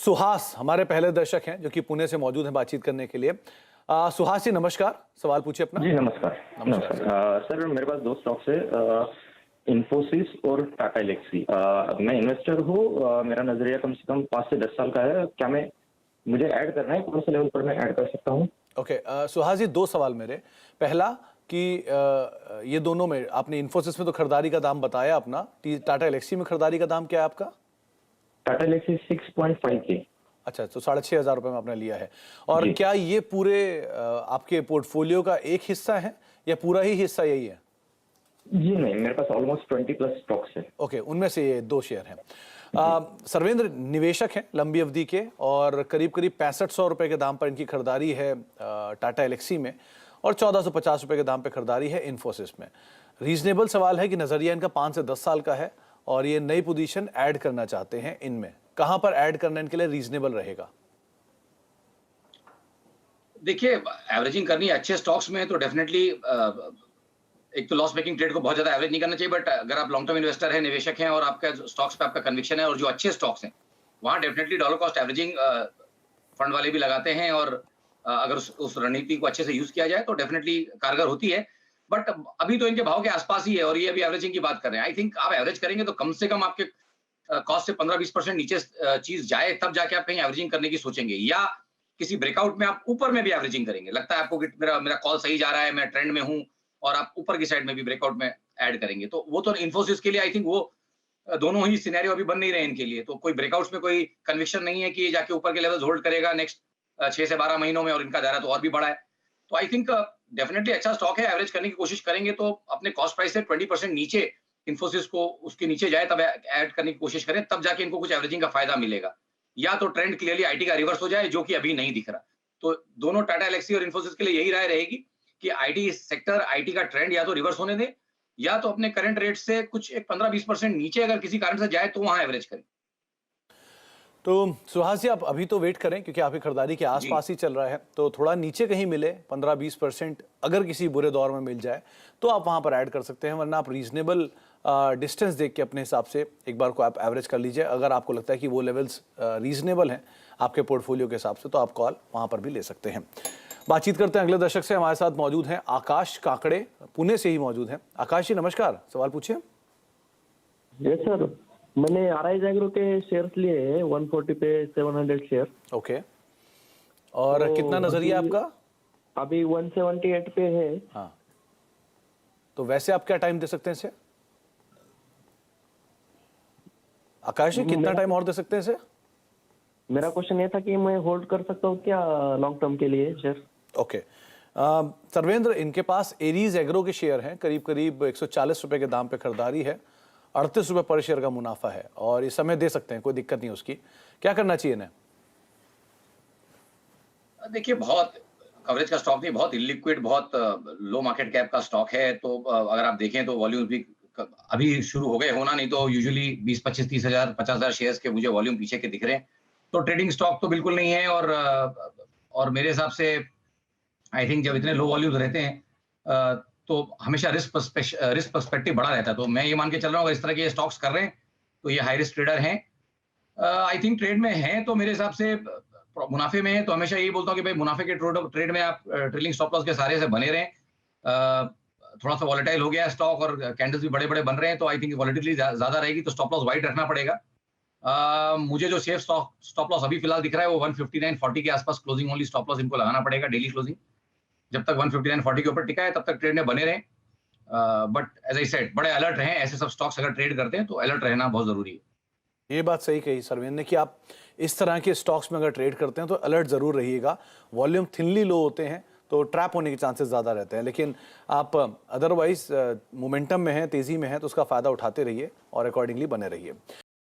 सुहास हमारे पहले दर्शक हैं जो कि पुणे से मौजूद हैं बातचीत करने के लिए। सुहास जी नमस्कार, सवाल पूछिए अपना। जी नमस्कार। नमस्कार। सर मेरे पास दो स्टॉक्स है, इन्फोसिस और टाटा एलेक्सी। मैं इन्वेस्टर हूँ। मेरा नजरिया कम से कम 5 से 10 साल का है। क्या मुझे ऐड करना है? कौन से लेवल पर मैं ऐड कर सकता हूँ? ओके, सुहास जी दो सवाल मेरे। पहला कि ये दोनों में आपने इन्फोसिस में तो खरीदारी का दाम बताया अपना, टाटा एलेक्सी में खरीदारी का दाम क्या है आपका? टाटा एलेक्सी 6.5K। अच्छा, तो 6,500 रुपये में आपने लिया है। और जी। क्या ये पूरे आपके पोर्टफोलियो का एक हिस्सा है या पूरा ही हिस्सा यही है? जी नहीं, मेरे पास ऑलमोस्ट 20 प्लस स्टॉक्स है। ओके, उनमें से ये 2 शेयर हैं। सर्वेंद्र निवेशक हैं लंबी अवधि के और करीब करीब 6500 रुपये के दाम पर इनकी खरीदारी है टाटा एलेक्सी में और 1450 रुपये के दाम पर खरीदारी है इन्फोसिस में। रीजनेबल सवाल है कि नज़रिया इनका 5 से 10 साल का है और ये नई पोजीशन ऐड करना चाहते हैं। इनमें कहां पर ऐड करना इनके लिए रीजनेबल रहेगा? देखिए, एवरेजिंग करनी है अच्छे स्टॉक्स में तो डेफिनेटली एक तो लॉस मेकिंग ट्रेड को बहुत ज्यादा एवरेज नहीं करना चाहिए, बट अगर आप लॉन्ग टर्म इन्वेस्टर है, निवेशक हैं और आपका स्टॉक्स पे आपका कन्विक्शन है और जो अच्छे स्टॉक्स हैं वहां definitely dollar cost averaging fund वाले भी लगाते हैं और अगर उस रणनीति को अच्छे से यूज किया जाए तो डेफिनेटली कारगर होती है। बट अभी तो इनके भाव के आसपास ही है और ये अभी एवरेजिंग की बात कर रहे हैं। आई थिंक आप एवरेज करेंगे तो कम से कम आपके कॉस्ट से 15-20% नीचे चीज जाए तब जाके आप कहीं एवरेजिंग करने की सोचेंगे, या किसी ब्रेकआउट में आप ऊपर में भी एवरेजिंग करेंगे। लगता है आपको कि मेरा कॉल सही जा रहा है, मैं ट्रेंड में हूं, और आप ऊपर की साइड में भी ब्रेकआउट में ऐड करेंगे। तो वो तो इन्फोसिस के लिए आई थिंक वो दोनों ही सिनेरियो अभी बन नहीं रहे इनके लिए। तो कोई ब्रेकआउट्स में कोई कन्विक्शन नहीं है कि ये जाके ऊपर के लेवल होल्ड करेगा नेक्स्ट 6 से 12 महीनों में और इनका दायरा तो और भी बड़ा है। तो आई थिंक डेफिनेटली अच्छा स्टॉक है। एवरेज करने की कोशिश करेंगे तो अपने कॉस्ट प्राइस से 20% नीचे इन्फोसिस को उसके नीचे जाए तब ऐड करने की कोशिश करें, तब जाके इनको कुछ एवरेजिंग का फायदा मिलेगा। या तो ट्रेंड क्लियरली आईटी का रिवर्स हो जाए जो कि अभी नहीं दिख रहा। तो दोनों टाटा एलेक्सी और इन्फोसिस के लिए यही राय रहेगी कि आईटी सेक्टर, आईटी का ट्रेंड या तो रिवर्स होने दे या तो अपने करंट रेट से कुछ एक 15-20% नीचे अगर किसी कारण से जाए तो वहां एवरेज करें। तो सुहास जी आप अभी तो वेट करें क्योंकि आपकी खरीदारी के आसपास ही चल रहा है, तो थोड़ा नीचे कहीं मिले 15-20% अगर किसी बुरे दौर में मिल जाए तो आप वहां पर ऐड कर सकते हैं, वरना आप रीजनेबल डिस्टेंस देख के अपने हिसाब से एक बार को आप एवरेज कर लीजिए। अगर आपको लगता है कि वो लेवल्स रीजनेबल हैं आपके पोर्टफोलियो के हिसाब से तो आप कॉल वहां पर भी ले सकते हैं। बातचीत करते हैं अगले दर्शक से। हमारे साथ मौजूद हैं आकाश काकड़े, पुणे से ही मौजूद हैं। आकाश जी नमस्कार, सवाल पूछिए। यस सर, मैंने आरआई एग्रो के शेयर्स लिए हैं 140 पे 700 शेयर। ओके, और तो कितना नजरिया आपका? अभी 178 पे है। हाँ, तो वैसे आप क्या टाइम दे सकते हैं इसे? आकाश जी कितना टाइम और दे सकते हैं इसे? मेरा क्वेश्चन ये था कि मैं होल्ड कर सकता हूँ क्या लॉन्ग टर्म के लिए शेयर? ओके, सर्वेंद्र इनके पास एरीज एग्रो के शेयर हैं, करीब करीब 140 रुपए के दाम पे खरीदारी है, 38 रुपए पर शेयर का मुनाफा है और इस समय दे सकते हैं, कोई दिक्कत नहीं उसकी। क्या करना चाहिए इन्हें? देखिए, बहुत कवरेज का स्टॉक नहीं, बहुत इलिक्विड, बहुत लो मार्केट कैप का स्टॉक है। तो अगर आप देखें तो वॉल्यूम भी अभी शुरू हो गए होना, नहीं तो यूजुअली 20-25-30 हजार 50 हजार शेयर्स के मुझे वॉल्यूम पीछे के दिख रहे हैं। तो ट्रेडिंग स्टॉक तो बिल्कुल नहीं है। और मेरे हिसाब से आई थिंक जब इतने लो वॉल्यूम्स रहते हैं तो हमेशा रिस्क पर्सपेक्टिव बड़ा रहता है। तो मैं ये मान के चल रहा हूँ अगर इस तरह के स्टॉक्स कर रहे हैं तो ये हाई रिस्क ट्रेडर हैं। आई थिंक ट्रेड में हैं तो मेरे हिसाब से मुनाफे में है, तो हमेशा यही बोलता हूँ कि भाई मुनाफे के ट्रेड में आप ट्रेलिंग स्टॉप लॉस के सारे से बने रहें। थोड़ा सा वॉलेटाइल हो गया है स्टॉक और कैंडल्स भी बड़े बड़े बन रहे हैं, तो आई थिंक वॉलेटिलिटी ज्यादा रहेगी तो स्टॉप लॉस वाइड रखना पड़ेगा। मुझे जो सेफ स्टॉप लॉस अभी फिलहाल दिख रहा है वो 159.40 के आसपास क्लोजिंग ओनली स्टॉप लॉस इनको लगाना पड़ेगा, डेली क्लोजिंग। जब तक 159.40 के ऊपर टिका है तब तक ट्रेड में बने रहें। बट एज आई सेड, बड़े अलर्ट रहें। ऐसे सब स्टॉक्स अगर ट्रेड करते हैं तो अलर्ट रहना बहुत जरूरी है। ये बात सही कही सर्वेंद्र ने कि आप इस तरह के स्टॉक्स में अगर ट्रेड करते हैं तो अलर्ट जरूर रहिएगा। वॉल्यूम थिनली लो होते हैं तो ट्रैप होने के चांसेस ज़्यादा रहते हैं, लेकिन आप अदरवाइज मोमेंटम में हैं, तेज़ी में हैं तो उसका फ़ायदा उठाते रहिए और अकॉर्डिंगली बने रहिए।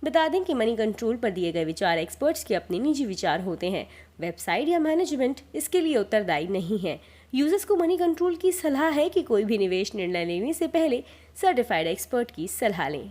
बता दें कि मनी कंट्रोल पर दिए गए विचार एक्सपर्ट्स के अपने निजी विचार होते हैं। वेबसाइट या मैनेजमेंट इसके लिए उत्तरदायी नहीं है। यूजर्स को मनी कंट्रोल की सलाह है कि कोई भी निवेश निर्णय लेने से पहले सर्टिफाइड एक्सपर्ट की सलाह लें।